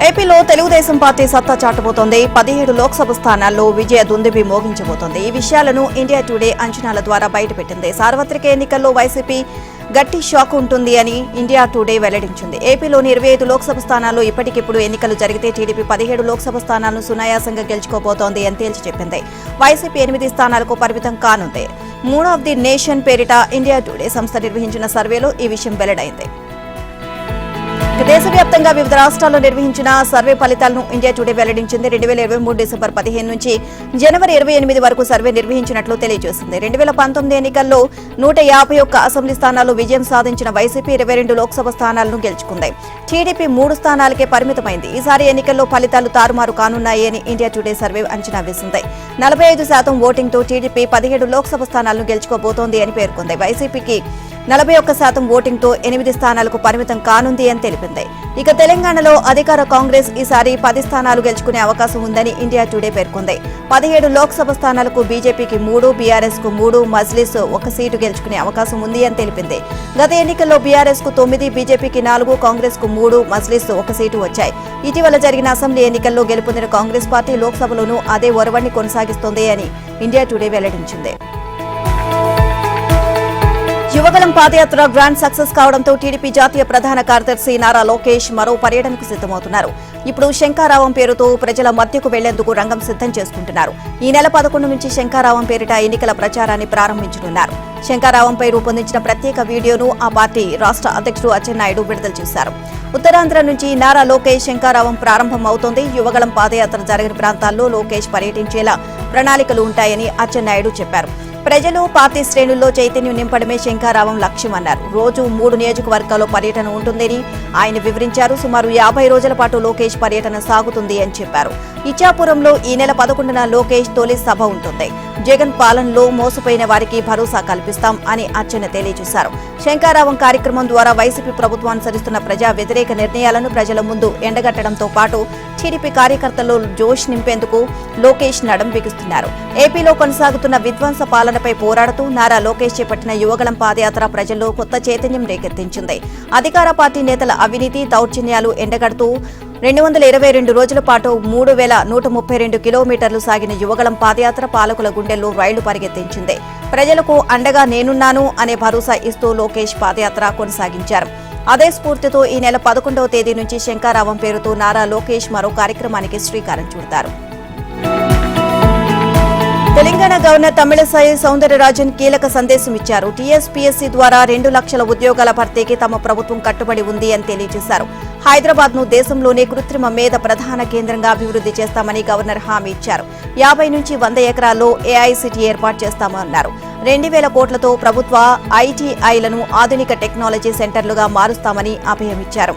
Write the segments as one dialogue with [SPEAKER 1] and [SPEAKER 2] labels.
[SPEAKER 1] ఏపీలో తెలుగుదేశం పార్టీ సత్తా చాటబోతోంది. 17 లోక్సభ స్థానాల్లో విజయ దుందుబి మోగించబోతోంది. ఈ విషయాలను ఇండియా టుడే అంచనాల ద్వారా బయటపెట్టింది. సార్వత్రిక ఎన్నికల్లో వైసీపీ గట్టి షాక్ ఉంటుంది అని ఇండియా టుడే వెల్లడించింది. ఏపీలోని 25 లోక్సభ స్థానాల్లో ఇప్పటికిప్పుడు ఎన్నికలు జరిగితే టీడీపీ 17 లోక్సభ స్థానాలను సునాయాసంగా గెలుచుకోబోతోంది అని తేల్చి చెప్పింది. వైసీపీ 8 స్థానాలకు పరిమితం కానుంది. మూన్ ఆఫ్ ది నేషన్ పేరిట ఇండియా టుడే సంస్థ నిర్వహించిన సర్వేలో ఈ విషయం వెల్లడైంది. దేశవ్యాప్తంగా వివిధ రాష్ట్రాల్లో నిర్వహించిన సర్వే ఫలితాలను ఇండియా టుడే వెల్లడించింది. 2023 డిసెంబర్ 15 నుంచి జనవరి 28 వరకు సర్వే నిర్వహించినట్లు తెలియజేసింది. 2019 ఎన్నికల్లో 151 అసెంబ్లీ స్థానాల్లో విజయం సాధించిన వైసీపీ 22 లోక్సభ స్థానాలను గెలుచుకుంది. టీడీపీ 3 స్థానాలకే పరిమితమైంది. ఈసారి ఎన్నికల్లో ఫలితాలు తారుమారు కానున్నాయి అని ఇండియా టుడే సర్వే అంచనా వేసింది. 45% ఓటింగ్తో టీడీపీ 17 లోక్సభ స్థానాలను గెలుచుకోబోతోంది అని పేర్కొంది. వైసీపీకి 41% ఓటింగ్తో 8 స్థానాలకు పరిమితం కానుంది అని తెలిపింది. ఇక తెలంగాణలో అధికార కాంగ్రెస్ ఈసారి 10 స్థానాలు గెలుచుకునే అవకాశం ఉందని ఇండియా టుడే పేర్కొంది. 17 లోక్సభ స్థానాలకు బీజేపీకి 3, బీఆర్ఎస్ కు 3, మజ్లిస్ 1 సీటు గెలుచుకునే అవకాశం ఉంది అని తెలిపింది. గత ఎన్నికల్లో బీఆర్ఎస్ కు 9, బీజేపీకి 4, కాంగ్రెస్ కు 3, మజ్లిస్ 1 సీటు వచ్చాయి. ఇటీవల జరిగిన అసెంబ్లీ ఎన్నికల్లో గెలుపొందిన కాంగ్రెస్ పార్టీ లోక్సభలోనూ అదే ఒరవడిని కొనసాగిస్తోంది అని ఇండియా టుడే వెల్లడించింది. యువగలం పాదయాత్ర గ్రాండ్ సక్సెస్ కావడంతో టీడీపీ జాతీయ ప్రధాన కార్యదర్శి నారా లోకేష్ మరో పర్యటనకు సిద్దమవుతున్నారు. ఇప్పుడు శంఖారావం పేరుతో ప్రజల మధ్యకు వెళ్లేందుకు రంగం సిద్దం చేసుకుంటున్నారు. ఈ నెల 11 నుంచి శంఖారావం పేరిట ఎన్నికల ప్రచారాన్ని ప్రారంభించనున్నారు. శంఖారావంపై రూపొందించిన ప్రత్యేక వీడియోను ఆ పార్టీ రాష్ట్ర అధ్యక్షుడు అచ్చెన్నాయుడు విడుదల చేశారు. ఉత్తరాంధ్ర నుంచి నారా లోకేష్ శంఖారావం ప్రారంభం అవుతోంది. యువగలం పాదయాత్ర జరిగిన ప్రాంతాల్లో లోకేష్ పర్యటించేలా ప్రణాళికలు ఉంటాయని అచ్చెన్నాయుడు చెప్పారు. ప్రజలు పార్టీ శ్రేణుల్లో చైతన్యం నింపడమే శంఖారావం లక్ష్యమన్నారు. రోజు 3 నియోజకవర్గాల్లో పర్యటన ఉంటుందని ఆయన వివరించారు. సుమారు 50 రోజుల పాటు లోకేష్ పర్యటన సాగుతుంది అని చెప్పారు. ఇచ్చాపురంలో ఈ నెల 11న లోకేష్ తొలి సభ ఉంటుంది. జగన్ పాలనలో మోసపోయిన వారికి భరోసా కల్పిస్తాం అని అచ్చెన్న తెలియజేశారు. శంఖారావం కార్యక్రమం ద్వారా వైసీపీ ప్రభుత్వం అనుసరిస్తున్న ప్రజా వ్యతిరేక నిర్ణయాలను ప్రజల ముందు ఎండగట్టడంతో పాటు టీడీపీ కార్యకర్తల్లో జోష్ నింపేందుకు లోకేష్ నడం బిగిస్తున్నారు. ఏపీలో కొనసాగుతున్న విధ్వంస పాలనపై పోరాడుతూ నారా లోకేష్ చేపట్టిన యువగలం పాదయాత్ర ప్రజల్లో కొత్త చైతన్యం రేకెత్తించింది. అధికార పార్టీ నేతల అవినీతి దౌర్జన్యాలు ఎండగడుతూ 222 రోజుల పాటు 3132 కిలోమీటర్లు సాగిన యువగలం పాదయాత్ర పాలకుల గుండెల్లో రైళ్లు పరిగెత్తించింది. ప్రజలకు అండగా నేనున్నాను అనే భరోసా ఇస్తూ లోకేష్ పాదయాత్ర కొనసాగించారు. అదే స్ఫూర్తితో ఈ నెల 11వ తేదీ నుంచి శంఖారావం పేరుతో నారా లోకేష్ మరో కార్యక్రమానికి శ్రీకారం చుడతారు. తెలంగాణ గవర్నర్ తమిళసై సౌందరరాజన్ కీలక సందేశం ఇచ్చారు. టీఎస్పీఎస్సీ ద్వారా 2 లక్షల ఉద్యోగాల భర్తీకి తమ ప్రభుత్వం కట్టుబడి ఉంది అని తెలియజేశారు. హైదరాబాద్ ను దేశంలోనే కృత్రిమ మేధ ప్రధాన కేంద్రంగా అభివృద్ధి చేస్తామని గవర్నర్ హామీ ఇచ్చారు. 50 నుంచి 100 ఎకరాల్లో ఏఐసిటీ ఏర్పాటు చేస్తామన్నారు. 2000 కోట్లతో ప్రభుత్వ ఐటీఐలను ఆధునిక టెక్నాలజీ సెంటర్లుగా మారుస్తామని అభయమిచ్చారు.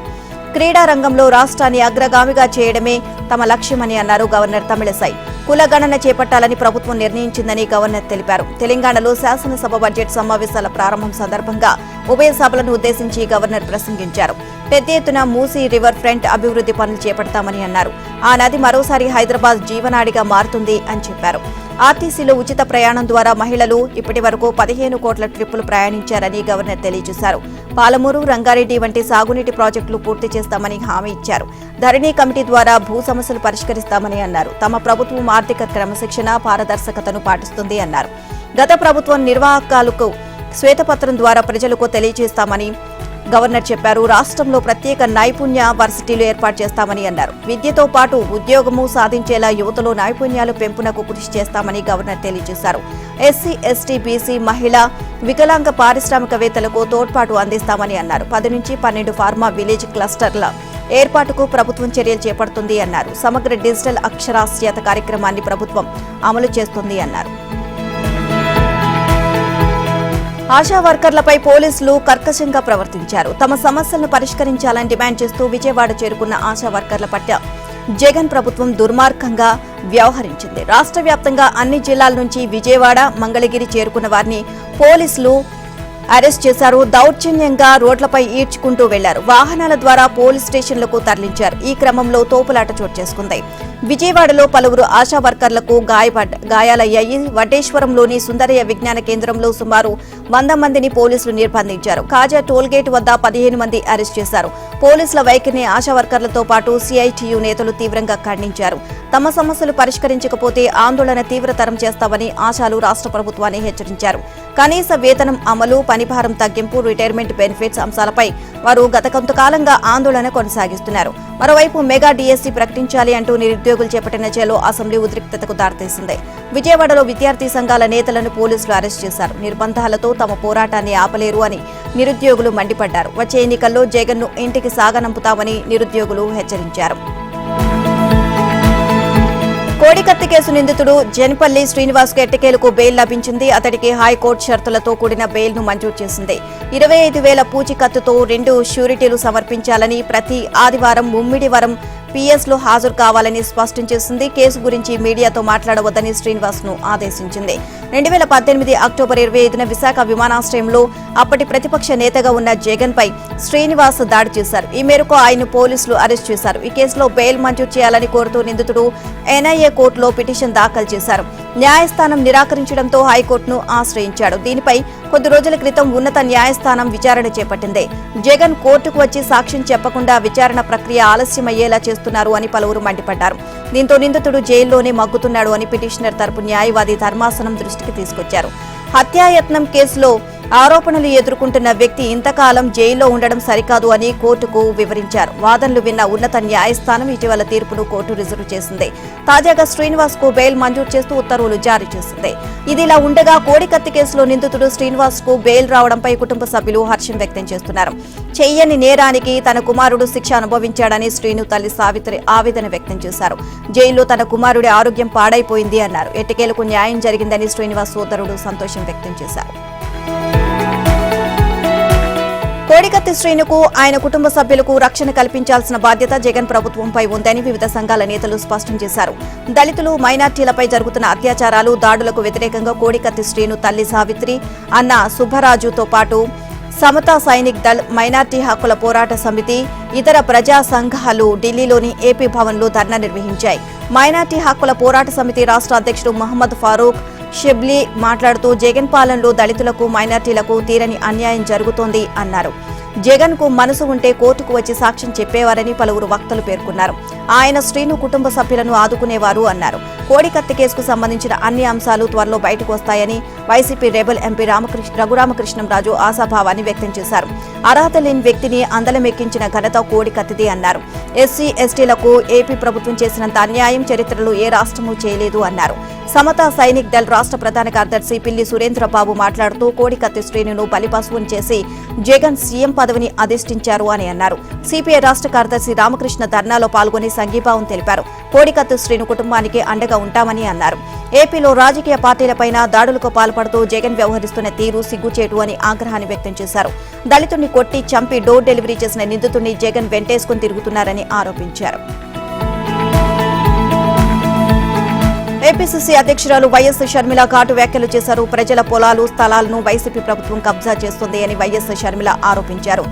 [SPEAKER 1] క్రీడా రంగంలో రాష్ట్రాన్ని అగ్రగామిగా చేయడమే తమ లక్ష్యమని అన్నారు గవర్నర్ తమిళసై. కుల గణన చేపట్టాలని ప్రభుత్వం నిర్ణయించిందని గవర్నర్ తెలిపారు. తెలంగాణలో శాసనసభ బడ్జెట్ సమావేశాల ప్రారంభం సందర్భంగా ఉభయ సభలను ఉద్దేశించి గవర్నర్ ప్రసంగించారు. పెద్ద ఎత్తున మూసీ రివర్ ఫ్రంట్ అభివృద్ధి పనులు చేపడతామని అన్నారు. ఆ నది మరోసారి హైదరాబాద్ జీవనాడిగా మారుతుంది అని చెప్పారు. ఆర్టీసీలో ఉచిత ప్రయాణం ద్వారా మహిళలు ఇప్పటి వరకు 15 కోట్ల ట్రిప్పులు ప్రయాణించారని గవర్నర్ తెలియజేశారు. పాలమూరు, రంగారెడ్డి వంటి సాగునీటి ప్రాజెక్టులు పూర్తి చేస్తామని హామీ ఇచ్చారు. ధరణి కమిటీ ద్వారా భూ సమస్యలు పరిష్కరిస్తామని అన్నారు. తమ ప్రభుత్వం ఆర్థిక క్రమశిక్షణ, పారదర్శకతను పాటిస్తుంది అన్నారు. గత ప్రభుత్వం నిర్వాహకాలకు శ్వేతపత్రం ద్వారా ప్రజలకు తెలియజేస్తామని గవర్నర్ చెప్పారు. రాష్ట్రంలో ప్రత్యేక నైపుణ్య వర్సిటీలు ఏర్పాటు చేస్తామని అన్నారు. విద్యతో పాటు ఉద్యోగము సాధించేలా యువతలో నైపుణ్యాలు పెంపునకు కృషి చేస్తామని గవర్నర్ తెలియజేశారు. ఎస్సీ, ఎస్టీ, బీసీ, మహిళా, వికలాంగ పారిశ్రామికవేత్తలకు తోడ్పాటు అందిస్తామని అన్నారు. 10 నుంచి 12 ఫార్మా విలేజ్ క్లస్టర్ల ఏర్పాటుకు ప్రభుత్వం చర్యలు చేపడుతుంది అన్నారు. సమగ్ర డిజిటల్ అక్షరాస్యత కార్యక్రమాన్ని ప్రభుత్వం అమలు చేస్తుంది అన్నారు. ఆశా వర్కర్లపై పోలీసులు కర్కశంగా ప్రవర్తించారు. తమ సమస్యలను పరిష్కరించాలని డిమాండ్ చేస్తూ విజయవాడ చేరుకున్న ఆశా వర్కర్ల పట్ల జగన్ ప్రభుత్వం దుర్మార్గంగా వ్యవహరించింది. రాష్ట్ర వ్యాప్తంగా అన్ని జిల్లాల నుంచి విజయవాడ, మంగళగిరి చేరుకున్న వారిని పోలీసులు అరెస్ట్ చేశారు. దౌర్జన్యంగా రోడ్లపై ఈడ్చుకుంటూ వెళ్లారు. వాహనాల ద్వారా పోలీస్ స్టేషన్లకు తరలించారు. ఈ క్రమంలో తోపులాట చోటు చేసుకుంది. విజయవాడలో పలువురు ఆశా వర్కర్లకు గాయాలయ్యాయి. వడ్డేశ్వరంలోని సుందరయ్య విజ్ఞాన కేంద్రంలో సుమారు 100 మందిని పోలీసులు నిర్బంధించారు. కాజా టోల్గేట్ వద్ద 15 మంది అరెస్ట్ చేశారు. పోలీసుల వైఖరిని ఆశా వర్కర్లతో పాటు సిఐటియు నేతలు తీవ్రంగా ఖండించారు. తమ సమస్యలు పరిష్కరించకపోతే ఆందోళన తీవ్రతరం చేస్తామని ఆశాలు రాష్ట్ర ప్రభుత్వాన్ని హెచ్చరించారు. కనీస వేతనం అమలు, పనిభారం తగ్గింపు, రిటైర్మెంట్ బెనిఫిట్స్ అంశాలపై వారు గత కొంతకాలంగా ఆందోళన కొనసాగిస్తున్నారు. మరోవైపు మెగా డిఎస్సీ ప్రకటించాలి అంటూ నిరుద్యోగులు చేపట్టిన చేలో అసెంబ్లీ ఉద్రిక్తతకు దారితీసింది. విజయవాడలో విద్యార్థి సంఘాల నేతలను పోలీసులు అరెస్ట్ చేశారు. నిర్బంధాలతో తమ పోరాటాన్ని ఆపలేరు అని నిరుద్యోగులు మండిపడ్డారు. వచ్చే ఎన్నికల్లో జగన్ను ఇంటికి సాగనంపుతామని నిరుద్యోగులు హెచ్చరించారు. కోడికత్తి కేసు నిందితుడు జనపల్లి శ్రీనివాస్ కు ఎట్టకేలకు బెయిల్ లభించింది. అతడికి హైకోర్టు షరతులతో కూడిన బెయిల్ ను మంజూరు చేసింది. 25,000 పూచీకత్తుతో 2 ష్యూరిటీలు సమర్పించాలని, ప్రతి ఆదివారం ముమ్మిడివరం PS లో హాజరు కావాలని స్పష్టం చేసింది. కేసు గురించి మీడియాతో మాట్లాడవద్దని శ్రీనివాస్ ను ఆదేశించింది. 2018 అక్టోబర్ 25న విశాఖ విమానాశ్రయంలో అప్పటి ప్రతిపక్ష నేతగా ఉన్న జగన్ పై శ్రీనివాస్ దాడి చేశారు. ఈ మేరకు ఆయన పోలీసులు అరెస్ట్ చేశారు. ఈ కేసులో బెయిల్ మంజూరు చేయాలని కోరుతూ నిందితుడు NIA కోర్టులో పిటిషన్ దాఖలు చేశారు. న్యాయస్థానం నిరాకరించడంతో హైకోర్టును ఆశ్రయించాడు. దీనిపై కొద్ది రోజుల క్రితం ఉన్నత న్యాయస్థానం విచారణ చేపట్టింది. జగన్ కోర్టుకు వచ్చి సాక్ష్యం చెప్పకుండా విచారణ ప్రక్రియ ఆలస్యమయ్యేలా చేస్తున్నారు అని పలువురు మండిపడ్డారు. దీంతో నిందితుడు జైల్లోనే మగ్గుతున్నాడు అని పిటిషనర్ తరపు న్యాయవాది ధర్మాసనం దృష్టికి తీసుకొచ్చారు. హత్యాయత్నం కేసులో ఆరోపణలు ఎదుర్కొంటున్న వ్యక్తి ఇంతకాలం జైల్లో ఉండడం సరికాదు అని కోర్టుకు వివరించారు. వాదనలు విన్న ఉన్నత న్యాయస్థానం ఇటీవల తీర్పును కోర్టు రిజర్వ్ చేసింది. తాజాగా శ్రీనివాస్ కు బెయిల్ మంజూరు చేస్తూ ఉత్తర్వులు జారీ చేసింది. ఇదిలా ఉండగా కోడికత్తి కేసులో నిందితుడు శ్రీనివాస్ కు బెయిల్ రావడంపై కుటుంబ సభ్యులు హర్షం వ్యక్తం చేస్తున్నారు. చెయ్యని నేరానికి తన కుమారుడు శిక్ష అనుభవించాడని శ్రీను తల్లి సావిత్రి ఆవేదన వ్యక్తం చేశారు. జైల్లో తన కుమారుడి ఆరోగ్యం పాడైపోయింది అన్నారు. ఎట్టకేలకు న్యాయం జరిగిందని శ్రీనివాస్ సోదరుడు సంతోషం వ్యక్తం చేశారు. కోడికత్తి శ్రీనుకు, ఆయన కుటుంబ సభ్యులకు రక్షణ కల్పించాల్సిన బాధ్యత జగన్ ప్రభుత్వంపై ఉందని వివిధ సంఘాల నేతలు స్పష్టం చేశారు. దళితులు, మైనార్టీలపై జరుగుతున్న అత్యాచారాలు, దాడులకు వ్యతిరేకంగా కోడికత్తి శ్రీను తల్లి సావిత్రి, అన్న సుబ్బరాజుతో పాటు సమతా సైనిక్ దళ్, మైనార్టీ హక్కుల పోరాట సమితి, ఇతర ప్రజా సంఘాలు ఢిల్లీలోని AP భవన్లో ధర్నా నిర్వహించాయి. మైనార్టీ హక్కుల పోరాట సమితి రాష్ట్ర అధ్యక్షుడు మహమ్మద్ ఫారూక్ షిబ్లీ మాట్లాడుతూ జగన్ పాలనలో దళితులకు, మైనార్టీలకు తీరని అన్యాయం జరుగుతోంది అన్నారు. జగన్ కు మనసు ఉంటే కోర్టుకు వచ్చి సాక్ష్యం చెప్పేవారని పలువురు వక్తలు పేర్కొన్నారు. ఆయన శ్రీను కుటుంబ సభ్యులను ఆదుకునేవారు అన్నారు. కోడికత్తి కేసుకు సంబంధించిన అన్ని అంశాలు త్వరలో బయటకు వస్తాయని వైసీపీ రెబల్ ఎంపీ రఘురామకృష్ణంరాజు ఆశాభావాన్ని వ్యక్తం చేశారు. అర్హత లేని వ్యక్తిని అందలమెక్కించిన ఘనత కోడికత్తిది అన్నారు. SC, STలకు AP ప్రభుత్వం చేసినంత అన్యాయం చరిత్రలో ఏ రాష్ట్రమూ చేయలేదు అన్నారు. సమతా సైనిక్ దళ్ రాష్ట్ర ప్రధాన కార్యదర్శి పిల్లి సురేంద్రబాబు మాట్లాడుతూ కోడికత్తి శ్రీనును బలిపశువును చేసి జగన్ సీఎం పదవిని అధిష్ఠించారు అని అన్నారు. CPI రాష్ట్ర కార్యదర్శి రామకృష్ణ ధర్నాలో పాల్గొని సంఘీభావం తెలిపారు. కోడికత్తి శ్రీను కుటుంబానికి అండగా ఉంటామని అన్నారు. ఏపీలో రాజకీయ పార్టీలపైన దాడులకు పాల్పడుతూ జగన్ వ్యవహరిస్తున్న తీరు సిగ్గుచేటు అని ఆగ్రహాన్ని వ్యక్తం చేశారు. దళితుడిని కొట్టి చంపి డోర్ డెలివరీ చేసిన నిందితుడిని జగన్ వెంటేసుకుని తిరుగుతున్నారని ఆరోపించారు. ఏపీసీసీ అధ్యక్షురాలు వైఎస్ షర్మిల ఘాటు వ్యాఖ్యలు చేశారు. ప్రజల పొలాలు, స్థలాలను వైసీపీ ప్రభుత్వం కబ్జా చేస్తోంది అని వైఎస్ షర్మిల ఆరోపించారు.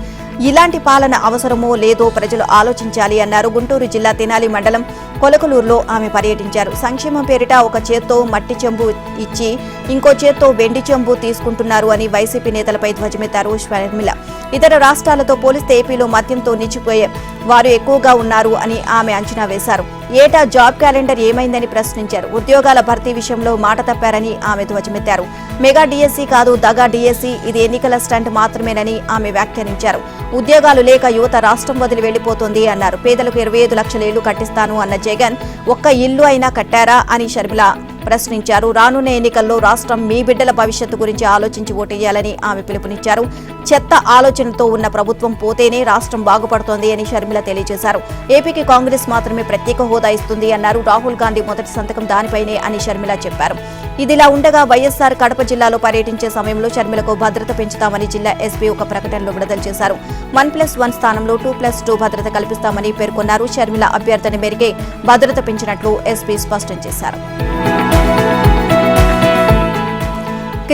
[SPEAKER 1] ఇలాంటి పాలన అవసరమో లేదో ప్రజలు ఆలోచించాలి అన్నారు. గుంటూరు జిల్లా తెనాలి మండలం కొలకలూరులో ఆమె పర్యటించారు. సంక్షేమం పేరిట ఒక చేత్తో మట్టి చెంబు ఇచ్చి ఇంకో చేత్తో వెండి చెంబు తీసుకుంటున్నారు అని వైసీపీ నేతలపై ధ్వజమెత్తారు షర్మిల. ఇతర రాష్ట్రాలతో పోలిస్తే ఏపీలో మద్యంతో నిలిచిపోయే వారు ఎక్కువగా ఉన్నారు అని ఆమె అంచనా వేశారు. ఏటా జాబ్ క్యాలెండర్ ఏమైందని ప్రశ్నించారు. ఉద్యోగాల భర్తీ విషయంలో మాట తప్పారని ఆమె ధ్వజమెత్తారు. మెగా డిఎస్సీ కాదు, దగా డిఎస్సీ, ఇది ఎన్నికల స్టంట్ మాత్రమేనని ఆమె వ్యాఖ్యానించారు. ఉద్యోగాలు లేక యువత రాష్ట్రం వదిలి వెళ్లిపోతోంది అన్నారు. పేదలకు 25 లక్షల ఇళ్లు కట్టిస్తాను అన్న జగన్ ఒక్క ఇల్లు అయినా కట్టారా అని షర్మిల ప్రశ్నించారు. రానున్న ఎన్నికల్లో రాష్ట్రం మీ బిడ్డల భవిష్యత్తు గురించి ఆలోచించి ఓటేయాలని ఆమె పిలుపునిచ్చారు. చెత్త ఆలోచనతో ఉన్న ప్రభుత్వం పోతేనే రాష్ట్రం బాగుపడుతోంది అని షర్మిల తెలియజేశారు. ఏపీకి కాంగ్రెస్ మాత్రమే ప్రత్యేక హోదా ఇస్తుంది అన్నారు. రాహుల్ గాంధీ మొదటి సంతకం దానిపైనే అని షర్మిల చెప్పారు. ఇదిలా ఉండగా వైఎస్ఆర్ కడప జిల్లాలో పర్యటించే సమయంలో షర్మిలకు భద్రత పెంచుతామని జిల్లా ఎస్పీ ఒక ప్రకటనలో విడుదల చేశారు. 1+1 స్థానంలో 2+2 భద్రత కల్పిస్తామని పేర్కొన్నారు. షర్మిల అభ్యర్థన మేరకే భద్రత పెంచినట్లు ఎస్పీ స్పష్టం చేశారు.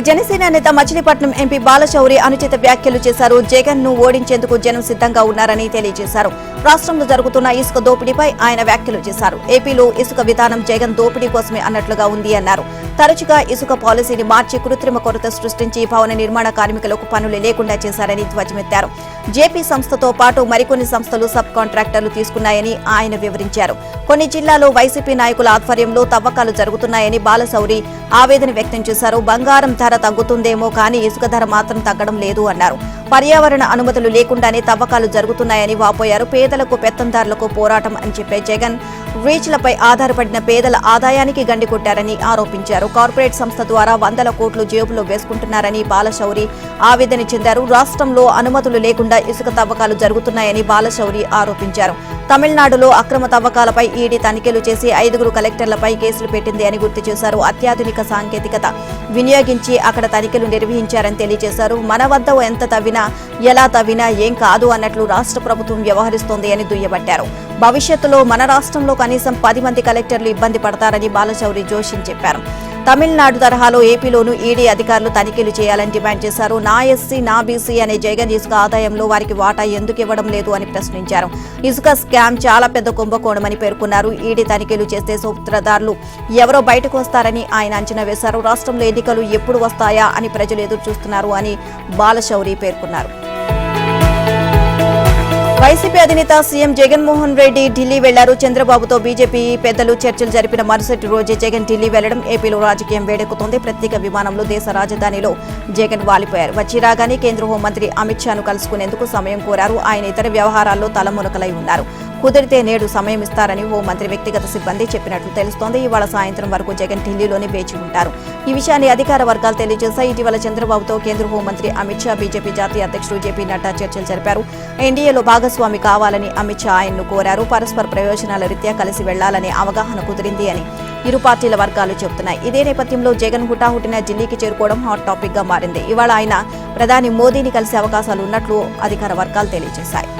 [SPEAKER 1] జనసేన నేత మచిలీపట్నం ఎంపీ బాలశౌరి అనుచిత వ్యాఖ్యలు చేశారు. జగన్ ను ఓడించేందుకు జనం సిద్ధంగా ఉన్నారని తెలియజేశారు. రాష్ట్రంలో జరుగుతున్న ఇసుక దోపిడీపై ఆయన వ్యాఖ్యలు చేశారు. ఏపీలో ఇసుక విధానం జగన్ దోపిడీ కోసమే అన్నట్లుగా ఉంది అన్నారు. తరచుగా ఇసుక పాలసీని మార్చి కృత్రిమ కొరత సృష్టించి భవన నిర్మాణ కార్మికులకు పనులు లేకుండా చేశారని ధ్వజమెత్తారు. జేపీ సంస్థతో పాటు మరికొన్ని సంస్థలు సబ్ కాంట్రాక్టర్లు తీసుకున్నాయని ఆయన వివరించారు. కొన్ని జిల్లాల్లో వైసీపీ నాయకుల ఆధ్వర్యంలో తవ్వకాలు జరుగుతున్నాయని బాలశౌరి ఆవేదన వ్యక్తం చేశారు. బంగారం ధర తగ్గుతుందేమో కానీ ఇసుక ధర మాత్రం తగ్గడం లేదు అన్నారు. పర్యావరణ అనుమతులు లేకుండానే తవ్వకాలు జరుగుతున్నాయని వాపోయారు. పేదలకు పెత్తందారులకు పోరాటం అని చెప్పే జగన్ రీచ్లపై ఆధారపడిన పేదల ఆదాయానికి గండి కొట్టారని ఆరోపించారు. కార్పొరేట్ సంస్థ ద్వారా వందల కోట్లు జేబులో వేసుకుంటున్నారని బాలశౌరి ఆవేదన చెందారు. రాష్ట్రంలో అనుమతులు లేకుండా ఇసుక తవ్వకాలు జరుగుతున్నాయని బాలశౌరి ఆరోపించారు. తమిళనాడులో అక్రమ తవ్వకాలపై ఈడీ తనిఖీలు చేసి 5 కలెక్టర్లపై కేసులు పెట్టింది అని గుర్తు చేశారు. అత్యాధునిక సాంకేతికత వినియోగించి అక్కడ తనిఖీలు నిర్వహించారని తెలియజేశారు. మన వద్ద ఎంత తవ్వినా ఎలా తవ్వినా ఏం కాదు అన్నట్లు రాష్ట్ర ప్రభుత్వం వ్యవహరిస్తోంది అని దుయ్యబట్టారు. భవిష్యత్తులో మన రాష్ట్రంలో కనీసం 10 మంది కలెక్టర్లు ఇబ్బంది పడతారని బాలశౌరి జోషి చెప్పారు. తమిళనాడు తరహాలో ఏపీలోనూ ఈడీ అధికారులు తనిఖీలు చేయాలని డిమాండ్ చేశారు. నా ఎస్సీ నా బీసీ అనే జగన్ ఇసుక ఆదాయంలో వారికి వాటా ఎందుకు ఇవ్వడం లేదు అని ప్రశ్నించారు. ఇసుక స్కామ్ చాలా పెద్ద కుంభకోణమని పేర్కొన్నారు. ఈడీ తనిఖీలు చేస్తే సూత్రధారులు ఎవరో బయటకు వస్తారని ఆయన అంచనా వేశారు. రాష్ట్రంలో ఎన్నికలు ఎప్పుడు వస్తాయా అని ప్రజలు ఎదురు చూస్తున్నారు అని బాలశౌరి పేర్కొన్నారు. వైసీపీ అధినేత సీఎం జగన్మోహన్ రెడ్డి ఢిల్లీ వెళ్లారు. చంద్రబాబుతో బీజేపీ పెద్దలు చర్చలు జరిపిన మరుసటి రోజే జగన్ ఢిల్లీ వెళ్లడం ఏపీలో రాజకీయం వేడెక్కుతోంది. ప్రత్యేక విమానంలో దేశ రాజధానిలో జగన్ వాలిపోయారు. వచ్చి రాగానే కేంద్ర హోంమంత్రి అమిత్ షాను కలుసుకునేందుకు సమయం కోరారు. ఆయన ఇతర వ్యవహారాల్లో తలమునకలై ఉన్నారు. కుదిరితే నేడు సమయం ఇస్తారని హోంమంత్రి వ్యక్తిగత సిబ్బంది చెప్పినట్లు తెలుస్తోంది. ఇవాళ సాయంత్రం వరకు జగన్ ఢిల్లీలోనే వేచి ఉంటారు. ఈ విషయాన్ని అధికార వర్గాలు తెలియజేశాయి. ఇటీవల చంద్రబాబుతో కేంద్ర హోంమంత్రి అమిత్ షా బీజేపీ జాతీయ అధ్యక్షుడు జేపీ నడ్డా చర్చలు జరిపారు. ఎన్డీఏలో భాగస్వామి కావాలని అమిత్ షా ఆయన్ను కోరారు. పరస్పర ప్రయోజనాల రీత్యా కలిసి వెళ్లాలనే అవగాహన కుదిరింది అని ఇరు పార్టీల వర్గాలు చెబుతున్నాయి. ఇదే నేపథ్యంలో జగన్ హుటాహుటిన ఢిల్లీకి చేరుకోవడం హాట్ టాపిక్ గా మారింది. ఇవాళ ఆయన ప్రధాని మోదీని కలిసే అవకాశాలు ఉన్నట్లు అధికార వర్గాలు తెలియజేశాయి.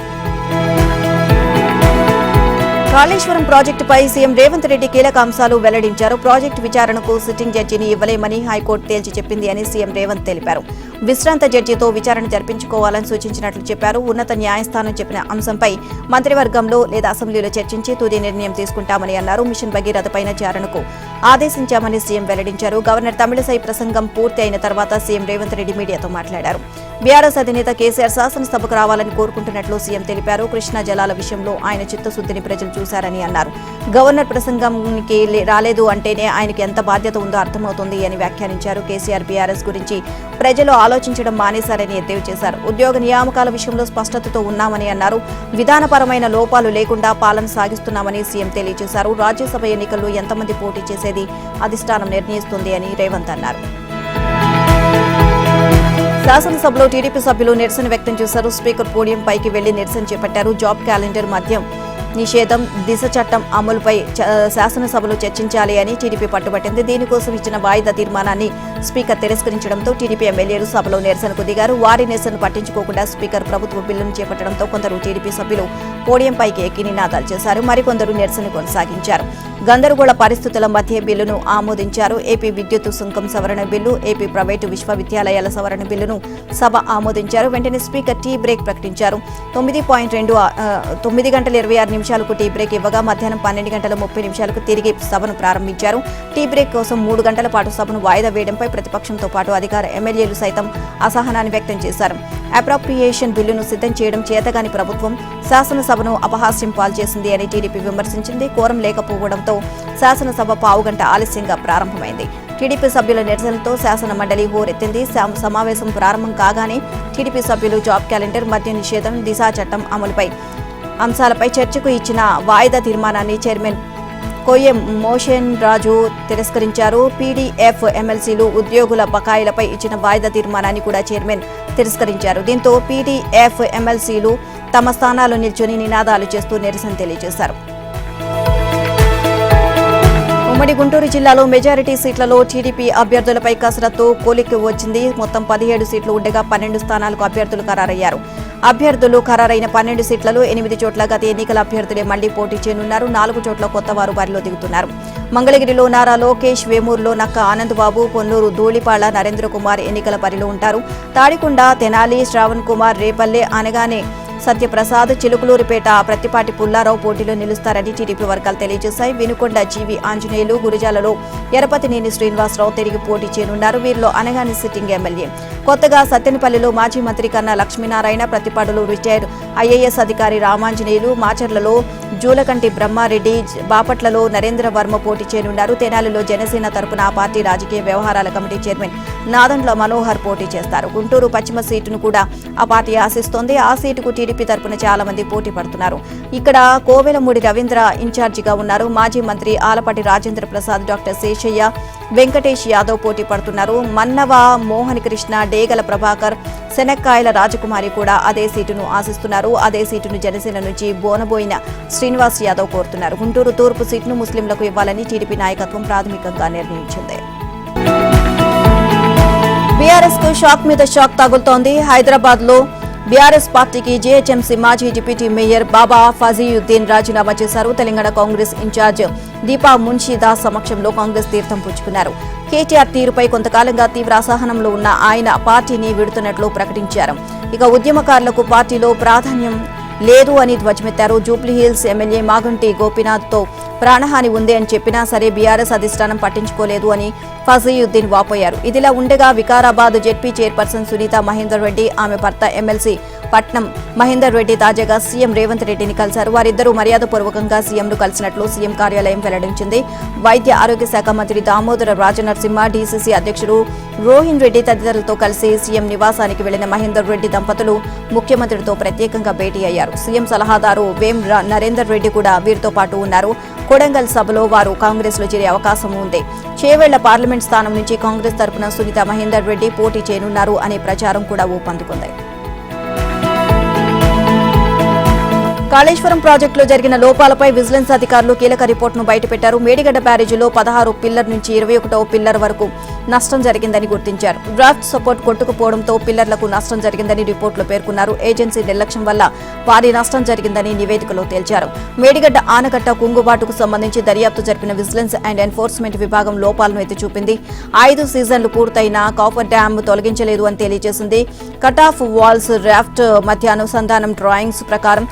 [SPEAKER 1] కాళేశ్వరం ప్రాజెక్టుపై సీఎం రేవంత్ రెడ్డి కీలక అంశాలు వెల్లడించారు. ప్రాజెక్టు విచారణకు సిట్టింగ్ జడ్జిని ఇవ్వలేమని హైకోర్టు తేల్చి చెప్పింది అని సీఎం రేవంత్ తెలిపారు. విశ్రాంత జడ్జితో విచారణ జరిపించుకోవాలని సూచించినట్లు చెప్పారు. ఉన్నత న్యాయస్థానం చెప్పిన అంశంపై మంత్రివర్గంలో లేదా అసెంబ్లీలో చర్చించి తుది నిర్ణయం తీసుకుంటామని అన్నారు. మిషన్ భగీరథపై విచారణకు ఆదేశించామని సీఎం వెల్లడించారు. గవర్నర్ తమిళసై ప్రసంగం పూర్తి అయిన తర్వాత సీఎం రేవంత్ రెడ్డి మీడియాతో మాట్లాడారు. బీఆర్ఎస్ అధినేత కేసీఆర్ శాసనసభకు రావాలని కోరుకుంటున్నట్లు సీఎం తెలిపారు. కృష్ణా జలాల విషయంలో ఆయన చిత్తశుద్ధిని ప్రజలు చూశారని అన్నారు. గవర్నర్ ప్రసంగంకి రాలేదు అంటేనే ఆయనకి ఎంత బాధ్యత ఉందో అర్థమవుతుంది అని వ్యాఖ్యానించారు. కేసీఆర్ బీఆర్ఎస్ గురించి ప్రజలు ఆలోచించడం మానేశారని ఎద్దేవా చేశారు. ఉద్యోగ నియామకాల విషయంలో స్పష్టతతో ఉన్నామని అన్నారు. విధానపరమైన లోపాలు లేకుండా పాలన సాగిస్తున్నామని సీఎం తెలియజేశారు. రాజ్యసభ ఎన్నికల్లో ఎంతమంది పోటీ చేసేది అధిష్టానం నిర్ణయిస్తుంది అని రేవంత్ అన్నారు. శాసనసభలో టీడీపీ సభ్యులు నిరసన వ్యక్తం చేశారు. స్పీకర్ పోడియం పైకి వెళ్లి నిరసన చేపట్టారు. జాబ్ క్యాలెండర్ మద్యం నిషేధం దిశ చట్టం అమలుపై శాసనసభలో చర్చించాలి అని టీడీపీ పట్టుబట్టింది. దీనికోసం ఇచ్చిన వాయిదా తీర్మానాన్ని స్పీకర్ తిరస్కరించడంతో టీడీపీ ఎమ్మెల్యేలు సభలో నిరసనకు దిగారు. వారి నిరసన పట్టించుకోకుండా స్పీకర్ ప్రభుత్వ బిల్లును చేపట్టడంతో కొందరు టీడీపీ సభ్యులు పోడియంపైకి ఎక్కి నినాదాలు చేశారు. మరికొందరు నిరసన కొనసాగించారు. గందరగోళ పరిస్థితుల మధ్య బిల్లును ఆమోదించారు. ఏపీ విద్యుత్ సుంకం సవరణ బిల్లు, ఏపీ ప్రైవేటు విశ్వవిద్యాలయాల సవరణ బిల్లును సభ ఆమోదించారు. వెంటనే స్పీకర్ టీ బ్రేక్ ప్రకటించారు. 9:26 టీ బ్రేక్ ఇవ్వగా మధ్యాహ్నం 12:30 తిరిగి సభను ప్రారంభించారు. టీ బ్రేక్ కోసం 3 గంటల పాటు సభను వాయిదా వేయడంపై ప్రతిపక్షంతో పాటు అధికార ఎమ్మెల్యేలు సైతం అసహనాన్ని వ్యక్తం చేశారు. అప్రాప్రియేషన్ బిల్లును సిద్ధం చేయడం చేతగాని ప్రభుత్వం శాసనసభను అపహాస్యం పాల్చేసింది అని టీడీపీ విమర్శించింది. కోరం లేకపోవడంతో శాసనసభ పావుగంట ఆలస్యంగా ప్రారంభమైంది. టీడీపీ సభ్యుల నిరసనలతో శాసన మండలి హోరెత్తింది. సమావేశం ప్రారంభం కాగానే టీడీపీ సభ్యులు జాబ్ క్యాలెండర్, మద్య నిషేధం, దిశా చట్టం అమలుపై అంశాలపై చర్చకు ఇచ్చిన వాయిదా తీర్మానాన్ని చైర్మన్ కొయ్యం మోషన్ రాజు తిరస్కరించారు. పీడీఎఫ్ ఎమ్మెల్సీలు ఉద్యోగుల బకాయిలపై ఇచ్చిన వాయిదా తీర్మానాన్ని కూడా చైర్మన్ తిరస్కరించారు. దీంతో పీడీఎఫ్ ఎమ్మెల్సీలు తమ స్థానాల్లో నిల్చొని నినాదాలు చేస్తూ నిరసన తెలియజేశారు. ఉమ్మడి గుంటూరు జిల్లాలో మెజారిటీ సీట్లలో టీడీపీ అభ్యర్థులపై కసరత్తు కొలిక్కి వచ్చింది. మొత్తం 17 సీట్లు ఉండగా 12 స్థానాలకు అభ్యర్థులు ఖరారయ్యారు. అభ్యర్థులు ఖరారైన 12 సీట్లలో 8 చోట్ల గత ఎన్నికల అభ్యర్థులే మళ్లీ పోటీ చేయనున్నారు. 4 చోట్ల కొత్త వారు బరిలో దిగుతున్నారు. మంగళగిరిలో నారా లోకేష్, వేమూరులో నక్క ఆనందబాబు, పొన్నూరు ధూళిపాళ నరేంద్ర కుమార్ ఎన్నికల బరిలో ఉంటారు. తాడికొండ, తెనాలి శ్రావణ్ కుమార్, రేపల్లె అనగానే సత్యప్రసాద్, చిలుకలూరిపేట ప్రత్తిపాటి పుల్లారావు పోటీలో నిలుస్తారని టీడీపీ వర్గాలు తెలియజేశాయి. వినుకొండ జీవి ఆంజనేయులు, గురిజాలలో ఎరపతినేని శ్రీనివాసరావు తిరిగి పోటీ చేయనున్నారు. వీరిలో అనగాని సిట్టింగ్ ఎమ్మెల్యే. కొత్తగా సత్తెనపల్లిలో మాజీ మంత్రి కన్నా లక్ష్మీనారాయణ, ప్రతిపాడులో రిటైర్డ్ ఐఏఎస్ అధికారి రామాంజనేయులు, మాచర్లలో జూలకంటి బ్రహ్మారెడ్డి, బాపట్లలో నరేంద్ర వర్మ పోటీ చేయనున్నారు. తెనాలిలో జనసేన తరపున ఆ పార్టీ రాజకీయ వ్యవహారాల కమిటీ చైర్మన్ నాదండ్ల మనోహర్ పోటీ చేస్తారు. గుంటూరు పశ్చిమ సీటును కూడా ఆ పార్టీ ఆశిస్తోంది. ఆ సీటుకు టీడీపీ తరపున చాలా మంది పోటీ పడుతున్నారు. ఇక్కడ కోవెలమూడి రవీంద్ర ఇన్ఛార్జిగా ఉన్నారు. మాజీ మంత్రి ఆలపాటి రాజేంద్ర ప్రసాద్, డాక్టర్ శేషయ్య, వెంకటేష్ యాదవ్ పోటీ పడుతున్నారు. మన్నవ మోహన్ కృష్ణ, డేగల ప్రభాకర్, శనక్కాయల రాజకుమారి కూడా అదే సీటును ఆశిస్తున్నారు. అదే సీటును జనసేన నుంచి బోనబోయిన శ్రీనివాస్ యాదవ్ కోరుతున్నారు. గుంటూరు తూర్పు సీటును ముస్లింలకు ఇవ్వాలని టీడీపీ నాయకత్వం ప్రాథమికంగా నిర్ణయించింది. బీఆర్ఎస్ కు షాక్ మీద షాక్ తగులుతోంది. హైదరాబాద్ లో బీఆర్ఎస్ పార్టీకి జీహెచ్ఎంసీ మాజీ డిప్యూటీ మేయర్ బాబా ఫజీయుద్దీన్ రాజీనామా చేశారు. తెలంగాణ కాంగ్రెస్ ఇన్ఛార్జ్ దీపా మున్షీదాస్ సమక్షంలో కాంగ్రెస్ తీర్థం పుచ్చుకున్నారు. కేటీఆర్ తీరుపై కొంతకాలంగా తీవ్ర అసహనంలో ఉన్న ఆయన పార్టీని విడుతున్నట్లు ప్రకటించారు. ఇక ఉద్యమకారులకు పార్టీలో ప్రాధాన్యం లేదు అని ధ్వజమెత్తారు. జూబ్లీహిల్స్ ఎమ్మెల్యే మాగంటి గోపీనాథ్తో ప్రాణహాని ఉంది అని చెప్పినా సరే బీఆర్ఎస్ అధిష్టానం పట్టించుకోలేదు అని ఫజీయుద్దీన్ వాపోయారు. ఇదిలా ఉండగా వికారాబాద్ జెడ్పీ చైర్పర్సన్ సునీత మహేందర్ రెడ్డి, ఆమె భర్త ఎమ్మెల్సీ పట్నం మహేందర్ రెడ్డి తాజాగా సీఎం రేవంత్ రెడ్డిని కలిశారు. వారిద్దరూ మర్యాదపూర్వకంగా సీఎంను కలిసినట్లు సీఎం కార్యాలయం వెల్లడించింది. వైద్య ఆరోగ్య శాఖ మంత్రి దామోదర రాజనరసింహ, డీసీసీ అధ్యక్షుడు రోహిన్ రెడ్డి తదితరులతో కలిసి సీఎం నివాసానికి వెళ్లిన మహేందర్ రెడ్డి దంపతులు ముఖ్యమంత్రితో ప్రత్యేకంగా భేటీ అయ్యారు. సీఎం సలహాదారు వేం నరేందర్ రెడ్డి కూడా వీరితో పాటు ఉన్నారు. కొడంగల్ సభలో వారు కాంగ్రెస్ లో చేరే అవకాశం ఉంది. చేవెళ్ల పార్లమెంట్ స్థానం నుంచి కాంగ్రెస్ తరపున సునీత మహేందర్ రెడ్డి పోటీ చేయనున్నారు అనే ప్రచారం కూడా ఊపందుకుంది. కాళేశ్వరం ప్రాజెక్టులో జరిగిన లోపాలపై విజిలెన్స్ అధికారులు కీలక రిపోర్టును బయటపెట్టారు. మేడిగడ్డ బ్యారేజీలో 16 పిల్లర్ నుంచి 21వ పిల్లర్ వరకు నష్టం జరిగిందని గుర్తించారు. డ్రాఫ్ట్ సపోర్ట్ కొట్టుకుపోవడంతో పిల్లర్లకు నష్టం జరిగిందని రిపోర్టులో పేర్కొన్నారు. ఏజెన్సీ నిర్లక్ష్యం వల్ల భారీ నష్టం జరిగిందని నివేదికలో తేల్చారు. మేడిగడ్డ ఆనకట్ట కుంగుబాటుకు సంబంధించి దర్యాప్తు జరిపిన విజిలెన్స్ అండ్ ఎన్ఫోర్స్మెంట్ విభాగం లోపాలను ఎత్తిచూపింది. 5 సీజన్లు పూర్తయినా కాఫర్ డ్యామ్ తొలగించలేదు అని తెలియజేసింది. కట్ ఆఫ్ వాల్స్ రాఫ్ట్ మధ్య అనుసంధానం డ్రాయింగ్స్ ప్రకారం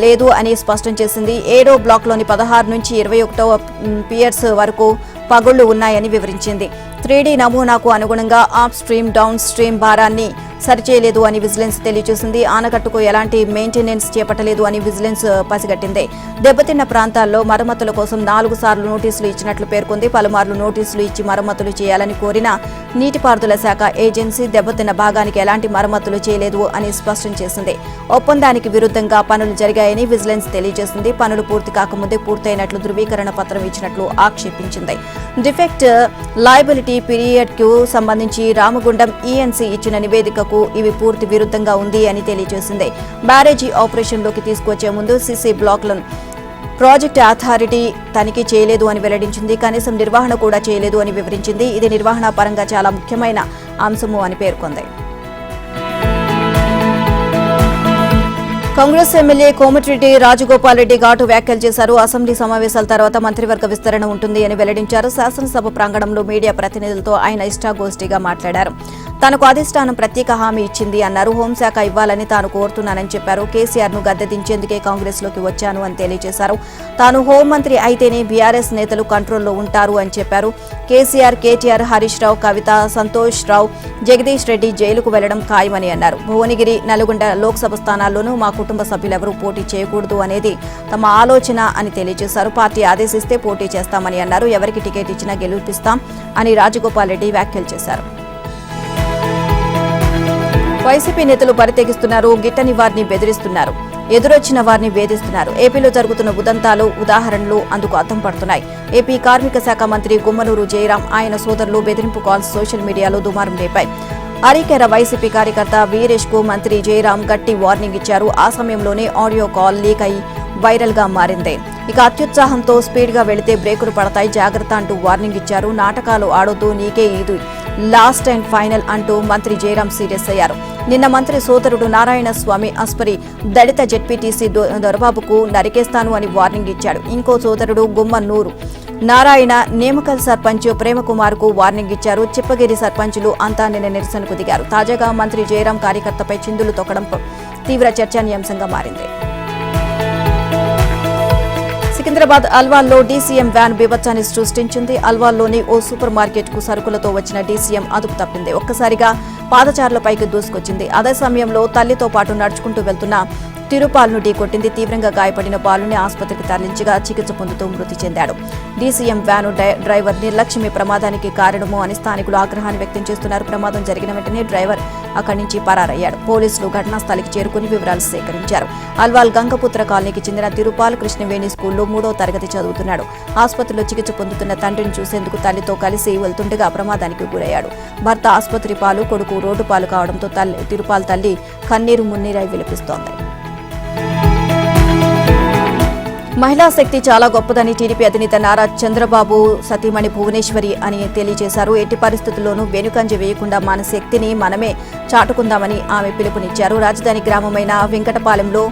[SPEAKER 1] లేదు అని స్పష్టం చేసింది. 7వ బ్లాక్లోని 16 నుంచి 21వ పియర్స్ వరకు పగుళ్లు ఉన్నాయని వివరించింది. 3D నమూనాకు అనుగుణంగా అప్ స్ట్రీమ్, డౌన్ స్ట్రీమ్ భారాన్ని సరిచేయలేదు అని విజిలెన్స్ తెలియజేసింది. ఆనకట్టుకు ఎలాంటి మెయింటెనెన్స్ చేపట్టలేదు అని విజిలెన్స్ పసిగట్టింది. దెబ్బతిన్న ప్రాంతాల్లో మరమ్మతుల కోసం 4 సార్లు నోటీసులు ఇచ్చినట్లు పేర్కొంది. పలుమార్లు నోటీసులు ఇచ్చి మరమ్మతులు చేయాలని కోరిన నీటిపారుదల శాఖ ఏజెన్సీ దెబ్బతిన్న భాగానికి ఎలాంటి మరమ్మతులు చేయలేదు అని స్పష్టం చేసింది. ఒప్పందానికి విరుద్ధంగా పనులు జరిగాయని విజిలెన్స్ తెలియజేసింది. పనులు పూర్తి కాకముందే పూర్తయినట్లు ధృవీకరణ పత్రం ఇచ్చినట్లు ఆక్షేపించింది. డిఫెక్ట్ లయబిలిటీ పీరియడ్ కు సంబంధించి రామగుండం ఈఎన్సీ ఇచ్చిన నివేదికకు ఇవి పూర్తి విరుద్ధంగా ఉంది అని తెలియజేసింది. బ్యారేజీ ఆపరేషన్లోకి తీసుకొచ్చే ముందు సీసీ బ్లాక్లను ప్రాజెక్టు అథారిటీ తనిఖీ చేయలేదు అని వెల్లడించింది. కనీసం నిర్వహణ కూడా చేయలేదు అని వివరించింది. ఇది నిర్వహణ పరంగా చాలా ముఖ్యమైన అంశము అని పేర్కొంది. కాంగ్రెస్ ఎమ్మెల్యే కోమటిరెడ్డి రాజగోపాల్ రెడ్డి ఘాటు వ్యాఖ్యలు చేశారు. అసెంబ్లీ సమావేశాల తర్వాత మంత్రివర్గ విస్తరణ ఉంటుంది అని వెల్లడించారు. శాసనసభ ప్రాంగణంలో మీడియా ప్రతినిధులతో ఆయన ఇష్టాగోష్ఠిగా మాట్లాడారు. తనకు అధిష్టానం ప్రత్యేక హామీ ఇచ్చింది అన్నారు. హోంశాఖ ఇవ్వాలని తాను కోరుతున్నానని చెప్పారు. కేసీఆర్ ను గద్దెదించేందుకే కాంగ్రెస్ లోకి వచ్చాను అని తెలియజేశారు. తాను హోంమంత్రి అయితేనే బీఆర్ఎస్ నేతలు కంట్రోల్లో ఉంటారు అని చెప్పారు. కేసీఆర్, కేటీఆర్, హరీష్ రావు, కవిత, సంతోష్ రావు, జగదీష్ రెడ్డి జైలుకు వెళ్లడం ఖాయమని అన్నారు. భువనగిరి, నల్గొండ లోక్సభ స్థానాల్లోనూ మా కుటుంబ సభ్యులెవరూ పోటీ చేయకూడదు అనేది తమ ఆలోచన అని తెలియజేశారు. పార్టీ ఆదేశిస్తే పోటీ చేస్తామని అన్నారు. ఎవరికి టికెట్ ఇచ్చినా గెలిపిస్తాం అని రాజగోపాల్ రెడ్డి వ్యాఖ్యలు చేశారు. వైసీపీ నేతలు బరితెగిస్తున్నారు. గిట్టని వారిని బెదిరిస్తున్నారు. ఎదురొచ్చిన వారిని వేధిస్తున్నారు. ఏపీలో జరుగుతున్న ఉదంతాలు, ఉదాహరణలు అందుకు అద్దం పడుతున్నాయి. ఏపీ కార్మిక శాఖ మంత్రి గుమ్మనూరు జయరాం, ఆయన సోదరులు బెదిరింపు కాల్స్ సోషల్ మీడియాలో దుమారం రేపాయి. అరికెర వైసీపీ కార్యకర్త వీరేష్ కు మంత్రి జయరాం గట్టి వార్నింగ్ ఇచ్చారు. ఆ సమయంలోనే ఆడియో కాల్ లీక్ అయి వైరల్ గా మారింది. ఇక అత్యుత్సాహంతో స్పీడ్ గా వెళితే బ్రేకులు పడతాయి, జాగ్రత్త అంటూ వార్నింగ్ ఇచ్చారు. నాటకాలు ఆడొద్దు, నీకే ఇది లాస్ట్ అండ్ ఫైనల్ అంటూ మంత్రి జయరాం సీరియస్ అయ్యారు. నిన్న మంత్రి సోదరుడు నారాయణ స్వామి అస్పరి దళిత జెడ్పీటీసీ దొరబాబుకు నరికేస్తాను అని వార్నింగ్ ఇచ్చాడు. ఇంకో సోదరుడు గుమ్మన్నూరు నారాయణ నేమకల్ సర్పంచ్ ప్రేమకుమార్ కు వార్నింగ్ ఇచ్చారు. చిప్పగిరి సర్పంచులు అంతా నిన్న నిరసనకు దిగారు. తాజాగా మంత్రి జయరాం కార్యకర్తపై చిందులు తొక్కడం తీవ్ర చర్చనీయాంశంగా మారింది. సికింద్రాబాద్ అల్వాల్లో డీసీఎం వ్యాన్ బీభత్సాన్ని సృష్టించింది. అల్వాల్లోని ఓ సూపర్ మార్కెట్ కు సరుకులతో వచ్చిన డీసీఎం అదుపు తప్పింది. ఒక్కసారిగా పాదచారులపైకి దూసుకొచ్చింది. అదే సమయంలో తల్లితో పాటు నడుచుకుంటూ వెళ్తున్న తిరుపాల్ను ఢీకొట్టింది. తీవ్రంగా గాయపడిన బాలుని ఆసుపత్రికి తరలించగా చికిత్స పొందుతూ మృతి చెందాడు. డీసీఎం వ్యాను డ్రైవర్ నిర్లక్ష్యమే ప్రమాదానికి కారణమో అని స్థానికులు ఆగ్రహాన్ని వ్యక్తం చేస్తున్నారు. ప్రమాదం జరిగిన వెంటనే డ్రైవర్ అక్కడి నుంచి పరారయ్యాడు. పోలీసులు ఘటనా స్థలికి చేరుకుని వివరాలు సేకరించారు. అల్వాల్ గంగపుత్ర కాలనీకి చెందిన తిరుపాల్ కృష్ణవేణి స్కూల్లో 3వ తరగతి చదువుతున్నాడు. ఆసుపత్రిలో చికిత్స పొందుతున్న తండ్రిని చూసేందుకు తల్లితో కలిసి వెళ్తుండగా ప్రమాదానికి గురయ్యాడు. భర్త ఆసుపత్రి పాలు, కొడుకు రోడ్డు పాలు కావడంతో తిరుపాల్ తల్లి కన్నీరు మున్నీరై విలపిస్తోంది. మహిళా శక్తి చాలా గొప్పదని టీడీపీ అధినేత నారా చంద్రబాబు సతీమణి భువనేశ్వరి అని తెలియజేశారు. ఎట్టి పరిస్థితుల్లోనూ వెనుకంజ వేయకుండా మన శక్తిని మనమే చాటుకుందామని ఆమె పిలుపునిచ్చారు. రాజధాని గ్రామమైన వెంకటపాలెంలో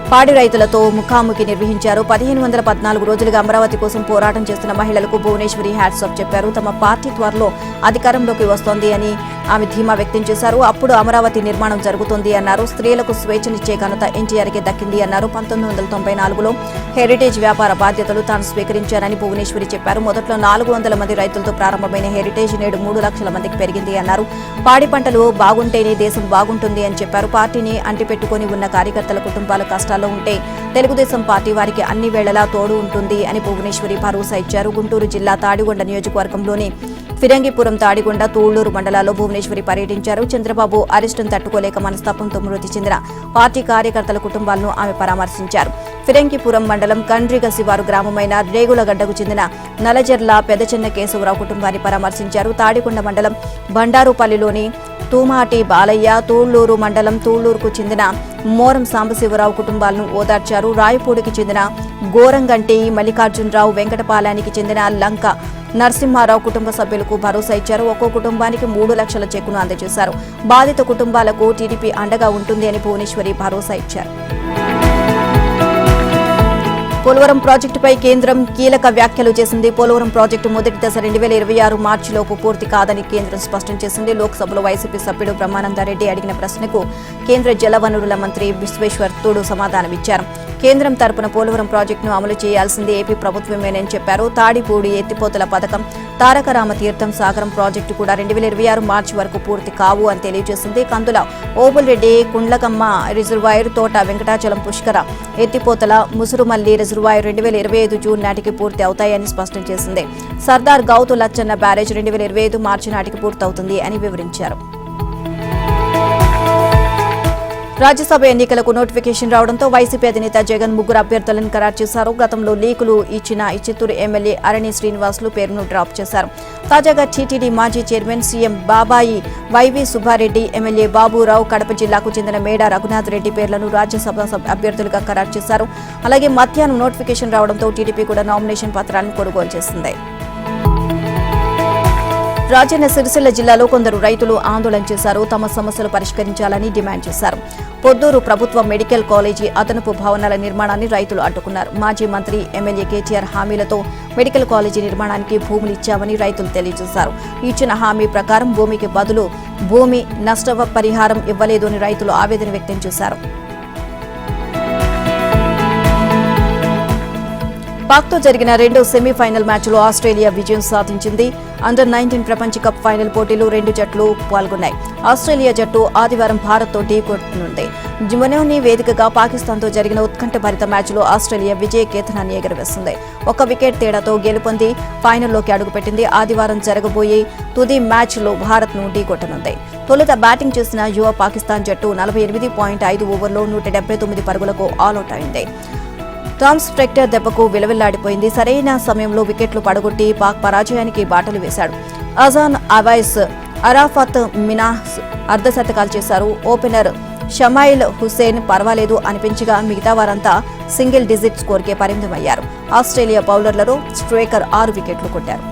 [SPEAKER 1] పాడి రైతులతో ముఖాముఖి నిర్వహించారు. 1514 రోజులుగా అమరావతి కోసం పోరాటం చేస్తున్న మహిళలకు భువనేశ్వరి హ్యాట్స్ ఆఫ్ చెప్పారు. తమ పార్టీ త్వరలో అధికారంలోకి వస్తోంది అని ఆమె ధీమా వ్యక్తం చేశారు. అప్పుడు అమరావతి నిర్మాణం జరుగుతుంది అన్నారు. స్త్రీలకు స్వేచ్ఛనిచ్చే ఘనత ఎన్టీఆర్కే దక్కింది అన్నారు. 1994లో హెరిటేజ్ వ్యాపార బాధ్యతలు తాను స్వీకరించానని భువనేశ్వరి చెప్పారు. మొదట్లో 400 మంది రైతులతో ప్రారంభమైన హెరిటేజ్ నేడు 3 లక్షల మందికి పెరిగింది అన్నారు. పాడి పంటలు బాగుంటేనే దేశం బాగుంటుంది అని చెప్పారు. పార్టీని అంటిపెట్టుకుని ఉన్న కార్యకర్తల కుటుంబాల కష్టాల్లో ఉంటే తెలుగుదేశం పార్టీ వారికి అన్ని వేళలా తోడు ఉంటుంది అని భువనేశ్వరి భరోసా ఇచ్చారు. గుంటూరు జిల్లా తాడిగొండ నియోజకవర్గంలోని ఫిరంగిపురం, తాడిగొండ, తూళ్లూరు మండలాల్లో భువనేశ్వరి పర్యటించారు. చంద్రబాబు అరెస్టును తట్టుకోలేక మనస్తాపంతో మృతి చెందిన పార్టీ కార్యకర్తల కుటుంబాలను ఆమె పరామర్శించారు. ఫిరంగిపురం మండలం కండ్రిగ శివారు గ్రామమైన రేగులగడ్డకు చెందిన నలజర్ల పెదచెన్న కేశవరావు కుటుంబాన్ని పరామర్శించారు. తాడికొండ మండలం బండారుపల్లిలోని తూమాటి బాలయ్య, తూళ్లూరు మండలం తూళ్లూరుకు చెందిన మోరం సాంబశివరావు కుటుంబాలను ఓదార్చారు. రాయపూడికి చెందిన గోరంగంటి మల్లికార్జునరావు, వెంకటపాలానికి చెందిన లంక నరసింహారావు కుటుంబ సభ్యులకు భరోసా ఇచ్చారు. ఒక్కో కుటుంబానికి 3 లక్షల చెక్కును అందజేశారు. బాధిత కుటుంబాలకు టీడీపీ అండగా ఉంటుంది అని భువనేశ్వరి భరోసా ఇచ్చారు. పోలవరం ప్రాజెక్టుపై కేంద్రం కీలక వ్యాఖ్యలు చేసింది. పోలవరం ప్రాజెక్టు మొదటి దశ 2026 మార్చిలోపు పూర్తి కాదని కేంద్రం స్పష్టం చేసింది. లోక్సభలో వైసీపీ సభ్యుడు బ్రహ్మానందరెడ్డి అడిగిన ప్రశ్నకు కేంద్ర జలవనరుల మంత్రి విశ్వేశ్వర్ తోడు సమాధానమిచ్చారు. కేంద్రం తరపున పోలవరం ప్రాజెక్టును అమలు చేయాల్సింది ఏపీ ప్రభుత్వమేనని చెప్పారు. తాడిపూడి ఎత్తిపోతల పథకం, తారకరామ తీర్థం సాగరం ప్రాజెక్టు కూడా 2026 మార్చి వరకు పూర్తి కావు అని తెలియజేసింది. కందుల ఓబుల్రెడ్డి కుండ్లకమ్మ రిజర్వాయర్, తోట వెంకటాచలం పుష్కర ఎత్తిపోతల, ముసురుమల్లి రిజర్వాయర్ 2025 జూన్ నాటికి పూర్తి అవుతాయని స్పష్టం చేసింది. సర్దార్ గౌతు లచ్చన్న బ్యారేజ్ 2025 మార్చి నాటికి పూర్తవుతుంది అని వివరించారు. రాజ్యసభ ఎన్నికలకు నోటిఫికేషన్ రావడంతో వైసీపీ అధినేత జగన్ 3 అభ్యర్థులను ఖరారు చేశారు. గతంలో లీకులు ఇచ్చిన చిత్తూరు ఎమ్మెల్యే అరణి శ్రీనివాసులు పేరును డ్రాప్ చేశారు. తాజాగా టీటీడీ మాజీ చైర్మన్ సీఎం బాబాయి, వైవి సుబ్బారెడ్డి, ఎమ్మెల్యే బాబురావు, కడప జిల్లాకు చెందిన మేడ రఘునాథ్ రెడ్డి పేర్లను రాజ్యసభ అభ్యర్థులుగా ఖరారు చేశారు. అలాగే మధ్యాహ్నం నోటిఫికేషన్ రావడంతో టీడీపీ కూడా నామినేషన్ పత్రాలను కొనుగోలు చేసింది. రాజన్న సిరిసిల్ల జిల్లాలో కొందరు రైతులు ఆందోళన చేశారు. తమ సమస్యలు పరిష్కరించాలని డిమాండ్ చేశారు. పొద్దూరు ప్రభుత్వ మెడికల్ కాలేజీ అదనపు భవనాల నిర్మాణాన్ని రైతులు అడ్డుకున్నారు. మాజీ మంత్రి ఎమ్మెల్యే కేటీఆర్ హామీలతో మెడికల్ కాలేజీ నిర్మాణానికి భూములు ఇచ్చామని రైతులు తెలియజేశారు. ఇచ్చిన హామీ ప్రకారం భూమికి బదులు భూమి నష్టపరిహారం ఇవ్వలేదు అని రైతులు ఆవేదన వ్యక్తం చేశారు. పాక్తో జరిగిన రెండో సెమీఫైనల్ మ్యాచ్లో ఆస్ట్రేలియా విజయం సాధించింది. అండర్-19 ప్రపంచ కప్ ఫైనల్ పోటీలో 2 జట్లు పాల్గొన్నాయి. ఆస్ట్రేలియా జట్టు ఆదివారం భారత్తో ఢీకొట్టనుంది. జిమనోని వేదికగా పాకిస్తాన్తో జరిగిన ఉత్కంఠభరిత మ్యాచ్లో ఆస్ట్రేలియా విజయ కేతనాన్ని ఎగురవేసింది. 1 వికెట్ తేడాతో గెలుపొంది ఫైనల్లోకి అడుగుపెట్టింది. ఆదివారం జరగబోయే తుది మ్యాచ్లో భారత్ను ఢీకొట్టనుంది. తొలుత బ్యాటింగ్ చేసిన యువ పాకిస్తాన్ జట్టు 48.5 ఓవర్లో 179 పరుగులకు ఆలౌట్ అయింది. టామ్ స్ప్రెక్టర్ దెబ్బకు విలవిల్లాడిపోయింది. సరైన సమయంలో వికెట్లు పడగొట్టి పాక్ పరాజయానికి బాటలు వేశాడు. అజాన్ అవైస్, అరాఫత్ మినాహ్ అర్ధశతకాలు చేశారు. ఓపెనర్ షమైల్ హుసేన్ పర్వాలేదు అనిపించగా మిగతా వారంతా సింగిల్ డిజిట్ స్కోర్కే పరిమితమయ్యారు. ఆస్ట్రేలియా బౌలర్లలో స్ట్రేకర్ 6 వికెట్లు కొట్టారు.